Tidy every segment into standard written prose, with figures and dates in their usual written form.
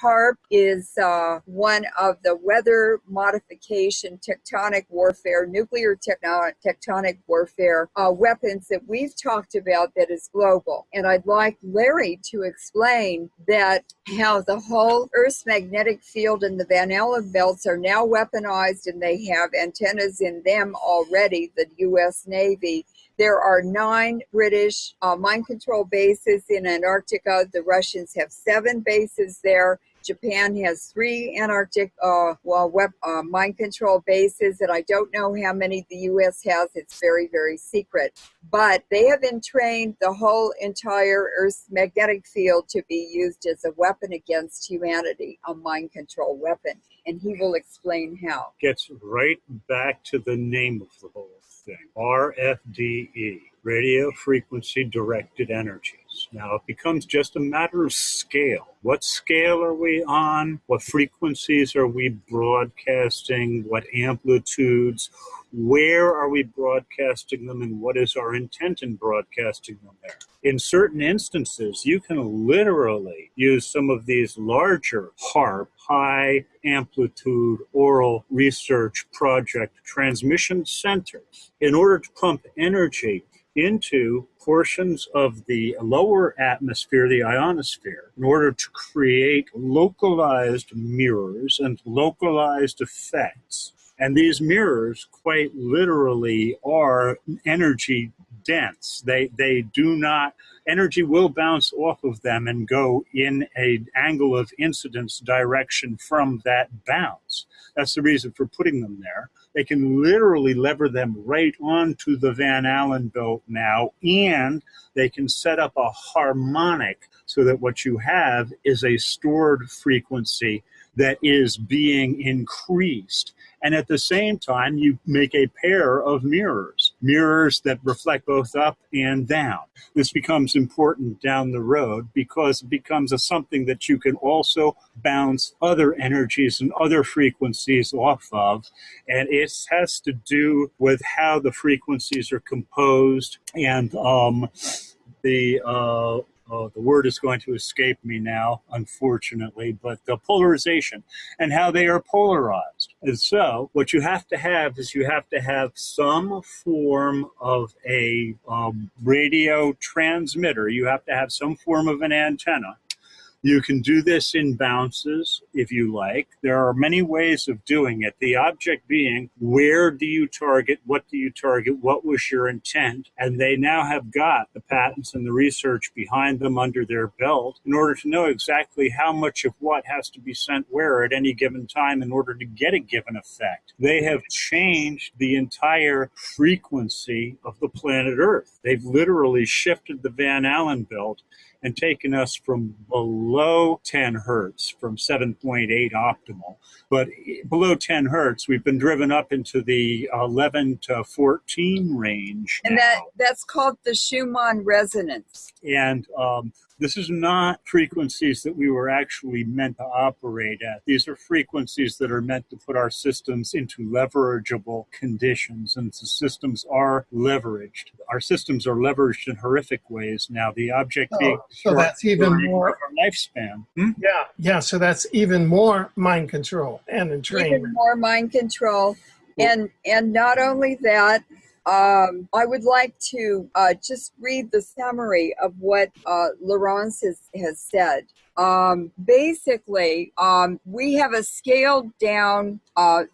HAARP is one of the weather modification nuclear tectonic warfare weapons that we've talked about that is global. And I'd like Larry to explain that how the whole Earth's magnetic field and the Van Allen belts are now weaponized, and they have antennas in them already, the U.S. Navy. There are 9 British mind control bases in Antarctica. The Russians have 7 bases there. Japan has 3 Antarctic mind control bases, and I don't know how many the U.S. has. It's very, very secret. But they have entrained the whole entire Earth's magnetic field to be used as a weapon against humanity, a mind control weapon. And he will explain how. Gets right back to the name of the whole thing, RFDE, radio frequency directed energies. Now it becomes just a matter of scale. What scale are we on? What frequencies are we broadcasting? What amplitudes? Where are we broadcasting them, and what is our intent in broadcasting them there? In certain instances, you can literally use some of these larger HAARP, high amplitude oral research project transmission centers, in order to pump energy into portions of the lower atmosphere, the ionosphere, in order to create localized mirrors and localized effects. And these mirrors quite literally are energy dense. They do not, energy will bounce off of them and go in an angle of incidence direction from that bounce. That's the reason for putting them there. They can literally lever them right onto the Van Allen belt now, and they can set up a harmonic so that what you have is a stored frequency that is being increased. And at the same time, you make a pair of mirrors that reflect both up and down. This becomes important down the road because it becomes something that you can also bounce other energies and other frequencies off of. And it has to do with how the frequencies are composed and the word is going to escape me now, unfortunately, but the polarization and how they are polarized. And so what you have to have is you have to have some form of a radio transmitter. You have to have some form of an antenna. You can do this in bounces if you like. There are many ways of doing it. The object being, where do you target? What do you target? What was your intent? And they now have got the patents and the research behind them under their belt in order to know exactly how much of what has to be sent where at any given time in order to get a given effect. They have changed the entire frequency of the planet Earth. They've literally shifted the Van Allen belt and taken us from below 10 hertz, from 7.8 optimal. But below 10 hertz, we've been driven up into the 11 to 14 range And now. that's called the Schumann resonance. And this is not frequencies that we were actually meant to operate at. These are frequencies that are meant to put our systems into leverageable conditions, and the systems are leveraged. Our systems are leveraged in horrific ways now. The object being so that's even more our lifespan. Yeah. So that's even more mind control and entrainment. Even more mind control, and not only that. I would like to just read the summary of what Leuren has said. Basically, we have a scaled down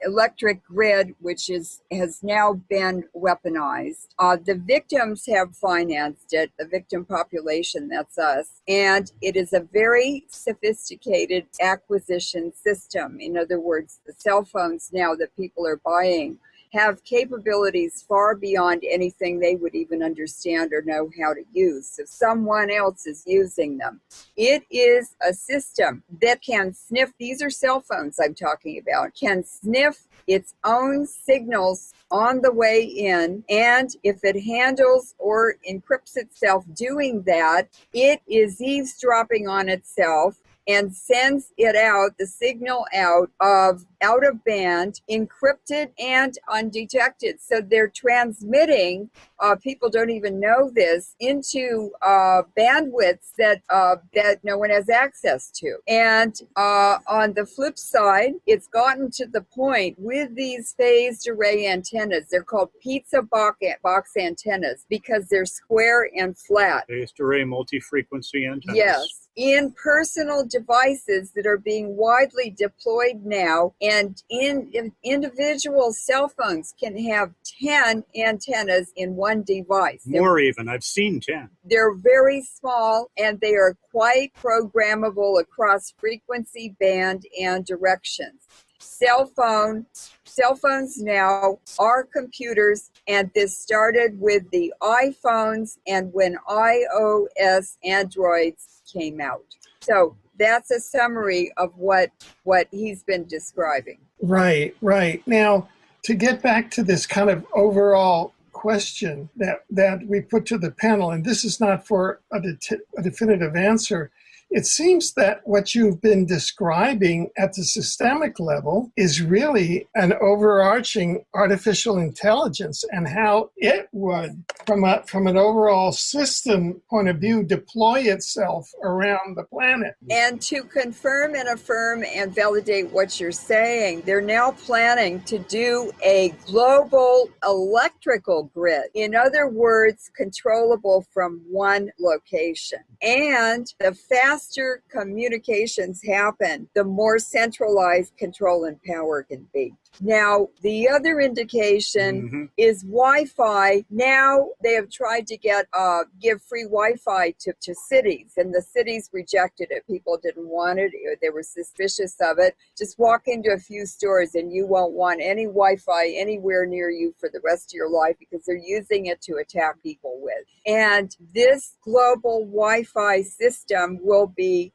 electric grid, which has now been weaponized. The victims have financed it, the victim population, that's us. And it is a very sophisticated acquisition system. In other words, the cell phones now that people are buying have capabilities far beyond anything they would even understand or know how to use. So someone else is using them. It is a system that can sniff, these are cell phones I'm talking about, can sniff its own signals on the way in, and if it handles or encrypts itself doing that, it is eavesdropping on itself and sends it out, the signal out of band, encrypted and undetected. So they're transmitting people don't even know this, into bandwidths that no one has access to. And on the flip side, it's gotten to the point with these phased array antennas. They're called pizza box antennas because they're square and flat. Phased array multi-frequency antennas. Yes. In personal devices that are being widely deployed now, and in individual cell phones can have 10 antennas in one device. More even. I've seen 10. They're very small, and they are quite programmable across frequency band and directions. Cell phones now are computers, and this started with the iPhones and when iOS Androids came out. So that's a summary of what he's been describing. Right. Now, to get back to this kind of overall question that we put to the panel, and this is not for a definitive answer, it seems that what you've been describing at the systemic level is really an overarching artificial intelligence, and how it would, from an overall system point of view, deploy itself around the planet. And to confirm and affirm and validate what you're saying, they're now planning to do a global electrical grid. In other words, controllable from one location. And the faster communications happen, the more centralized control and power can be. Now, the other indication is Wi-Fi. Now they have tried to give free Wi-Fi to cities, and the cities rejected it. People didn't want it. They were suspicious of it. Just walk into a few stores and you won't want any Wi-Fi anywhere near you for the rest of your life, because they're using it to attack people with. And this global Wi-Fi system will be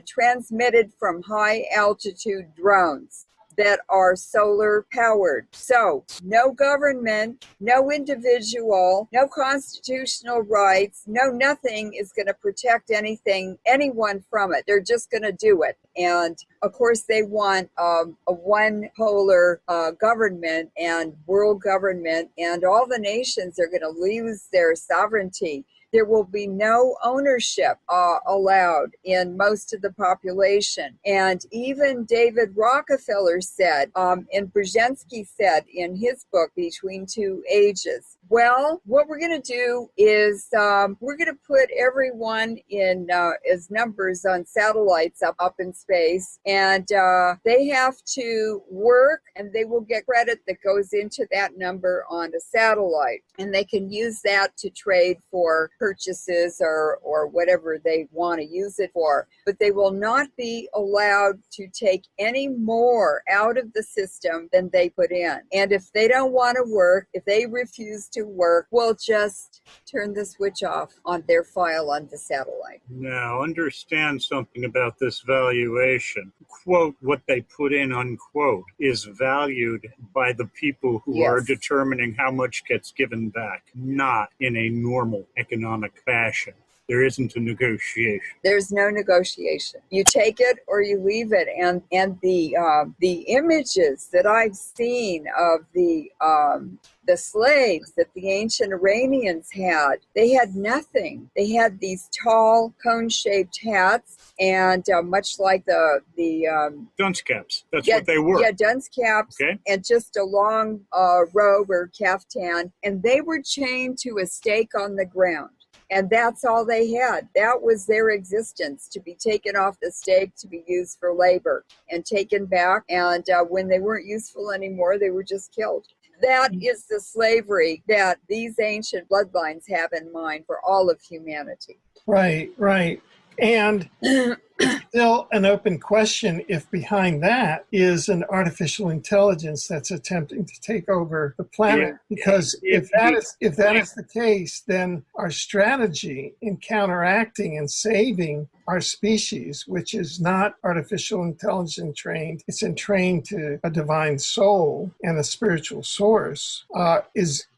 transmitted from high altitude drones that are solar powered. So no government, no individual, no constitutional rights, no nothing is going to protect anyone from it. They're just going to do it. And of course they want a one polar government and world government, and all the nations are going to lose their sovereignty. There will be no ownership allowed in most of the population. And even David Rockefeller said, and Brzezinski said in his book, Between Two Ages, well, what we're going to do is we're going to put everyone in as numbers on satellites up in space, and they have to work, and they will get credit that goes into that number on a satellite. And they can use that to trade for purchases or whatever they want to use it for. But they will not be allowed to take any more out of the system than they put in. And if they don't want to work, if they refuse to work, we'll just turn the switch off on their file on the satellite. Now, understand something about this valuation. Quote, what they put in, unquote, is valued by the people who are determining how much gets given back, not in a normal economic fashion. There isn't a negotiation. There's no negotiation. You take it or you leave it. And the images that I've seen of the slaves that the ancient Iranians had, they had nothing. They had these tall cone-shaped hats, and much like the dunce caps. That's what they were. Yeah, dunce caps, and just a long robe or caftan, and they were chained to a stake on the ground. And that's all they had. That was their existence, to be taken off the stake, to be used for labor and taken back. And when they weren't useful anymore, they were just killed. That is the slavery that these ancient bloodlines have in mind for all of humanity. Right. And it's still an open question if behind that is an artificial intelligence that's attempting to take over the planet. Because if that is the case, then our strategy in counteracting and saving our species, which is not artificial intelligence trained, it's entrained to a divine soul and a spiritual source,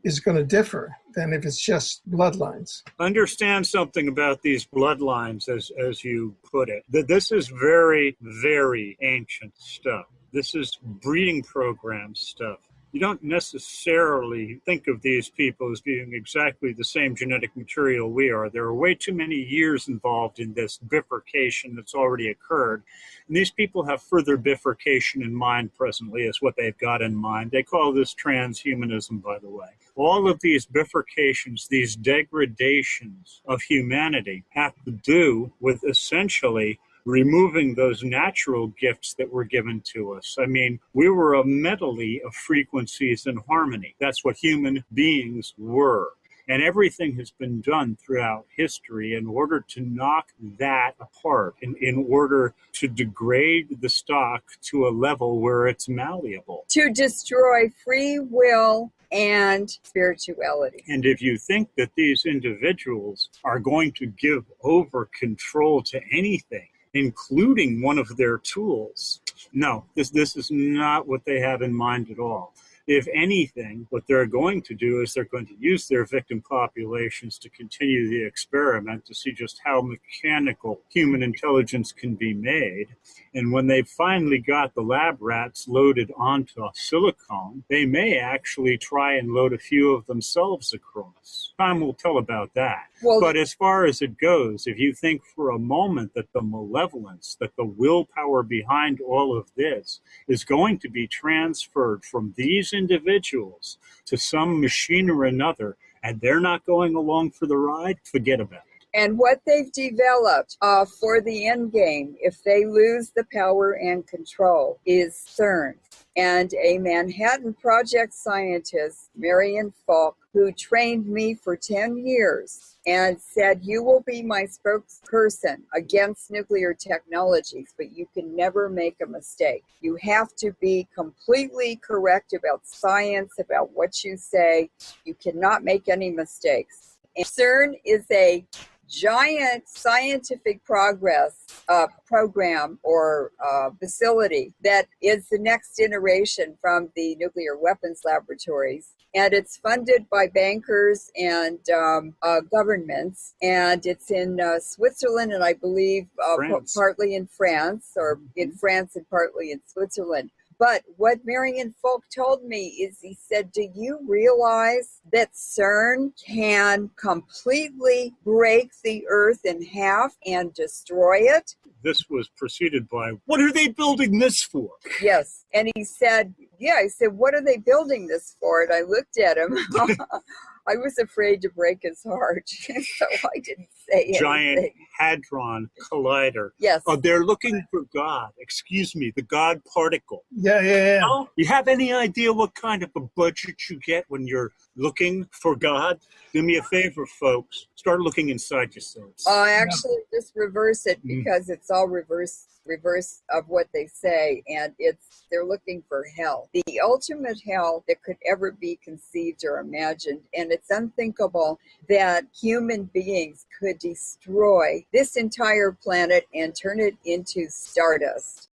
is going to differ than if it's just bloodlines. Understand something about these bloodlines, as you put it. This is very, very ancient stuff. This is breeding program stuff. you don't necessarily think of these people as being exactly the same genetic material we are. There are way too many years involved in this bifurcation that's already occurred. And these people have further bifurcation in mind presently, is what they've got in mind. They call this transhumanism, by the way. All of these bifurcations, these degradations of humanity have to do with essentially removing those natural gifts that were given to us. I mean, we were a medley of frequencies and harmony. That's what human beings were. And everything has been done throughout history in order to knock that apart, in order to degrade the stock to a level where it's malleable. To destroy free will and spirituality. And if you think that these individuals are going to give over control to anything, including one of their tools, no, this is not what they have in mind at all. If anything, what they're going to do is they're going to use their victim populations to continue the experiment to see just how mechanical human intelligence can be made. And when they've finally got the lab rats loaded onto silicone, they may actually try and load a few of themselves across. Time will tell about that. Well, but as far as it goes, if you think for a moment that the malevolence, that the willpower behind all of this is going to be transferred from these individuals to some machine or another, and they're not going along for the ride, forget about it. And what they've developed for the end game, if they lose the power and control, is CERN. And a Manhattan Project scientist, Marion Falk, who trained me for 10 years and said, you will be my spokesperson against nuclear technologies, but you can never make a mistake. You have to be completely correct about science, about what you say. You cannot make any mistakes. And CERN is a giant scientific progress program or facility that is the next generation from the nuclear weapons laboratories. And it's funded by bankers and governments. And it's in Switzerland and I believe partly in France, or in France and partly in Switzerland. But what Marion Folk told me is, he said, do you realize that CERN can completely break the Earth in half and destroy it? This was preceded by, what are they building this for? Yes. And he said, yeah, I said, what are they building this for? And I looked at him. I was afraid to break his heart, so I didn't say anything. Giant Hadron Collider. Yes. Oh, they're looking for God. Excuse me, the God particle. Yeah. Oh, you have any idea what kind of a budget you get when you're looking for God? Do me a favor, folks. Start looking inside yourselves. Actually, just reverse it, because it's all reverse of what they say, and they're looking for hell, the ultimate hell that could ever be conceived or imagined. And it's unthinkable that human beings could destroy this entire planet and turn it into stardust.